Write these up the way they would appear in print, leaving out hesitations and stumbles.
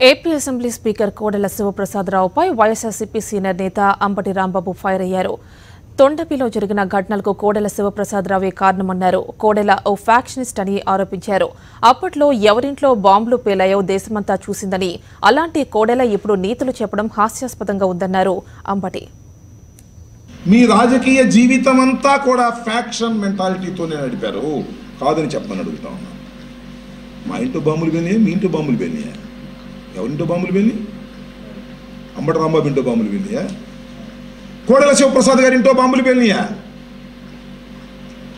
AP assembly speaker Kodela శివప్రసాదరావుపై YSRCP senior నేత Ambati Rambabu fire అయ్యారు. తొండపిలో జరిగిన ఘటనలకు కోడెల శివప్రసాదరావే కారణమన్నారు. కోడెల ఓ ఫ్యాక్షనిస్ట్ అని ఆరోపించారు. అప్పట్లో ఎవరింట్లో బాంబులు పేలాయో దేశమంతా చూసిందని, అలాంటి కోడెల ఇప్పుడు నీతులు చెప్పడం హాస్యాస్పదంగా ఉందన్నారు అంబటి. మీ రాజకీయ జీవితం అంతా కూడా ఫ్యాక్షన్ మెంటాలిటీతోనే నడిపారు కాదని చెప్పమని అడుగుతా ఉన్నా. మా ఇంట్లో బాంబులు వెళ్ళినాయి, మీ ఇంట్లో బాంబులు వెళ్ళినాయా? ఎవరింటో బాంబులు వెళ్ళి? అంబటి రాంబాబు ఇంటో బాంబులు వెళ్ళినాయా? కోడెల శివప్రసాద్ గారింటో బాంబులు పేలినాయా?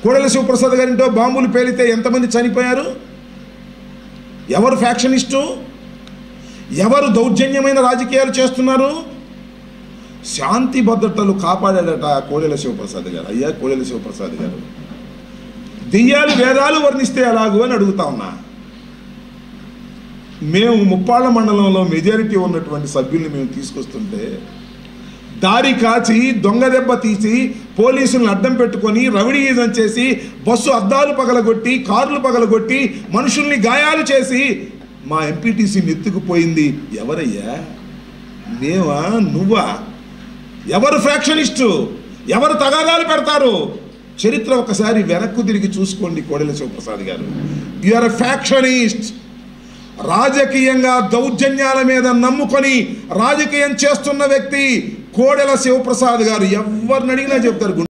కోడెల శివప్రసాద్ గారింటో బాంబులు పేలితే ఎంతమంది చనిపోయారు? ఎవరు ఫ్యాక్షనిస్టు? ఎవరు దౌర్జన్యమైన రాజకీయాలు చేస్తున్నారు? శాంతి భద్రతలు కాపాడాడట కోడెల శివప్రసాద్ గారు. అయ్యా కోడెల శివప్రసాద్ గారు, దెయ్యాలు వేదాలు వర్ణిస్తే ఎలాగూ అని అడుగుతా ఉన్నా. మేము ముప్పాళ్ళ మండలంలో మెజారిటీ ఉన్నటువంటి సభ్యుల్ని మేము తీసుకొస్తుంటే దారి కాచి దొంగ దెబ్బ తీసి పోలీసులను అడ్డం పెట్టుకొని రౌడీయిజం చేసి బస్సు అద్దాలు పగలగొట్టి కార్లు పగలగొట్టి మనుషుల్ని గాయాలు చేసి మా ఎంపీటీసీని ఎత్తుకుపోయింది ఎవరయ్యా? మేవా? నువ్వా? ఎవరు ఫ్యాక్షనిస్టు? ఎవరు తగాదాలు పెడతారు? చరిత్ర ఒకసారి వెనక్కు తిరిగి చూసుకోండి. కోడెల శివప్రసాద్ గారు, యు ఆర్ ఎ ఫ్యాక్షనిస్ట్. రాజకీయంగా దౌర్జన్యాల మీద నమ్ముకొని రాజకీయం చేస్తున్న వ్యక్తి కోడెల శివప్రసాద్ గారు. ఎవరిని అడిగినా చెప్తారు.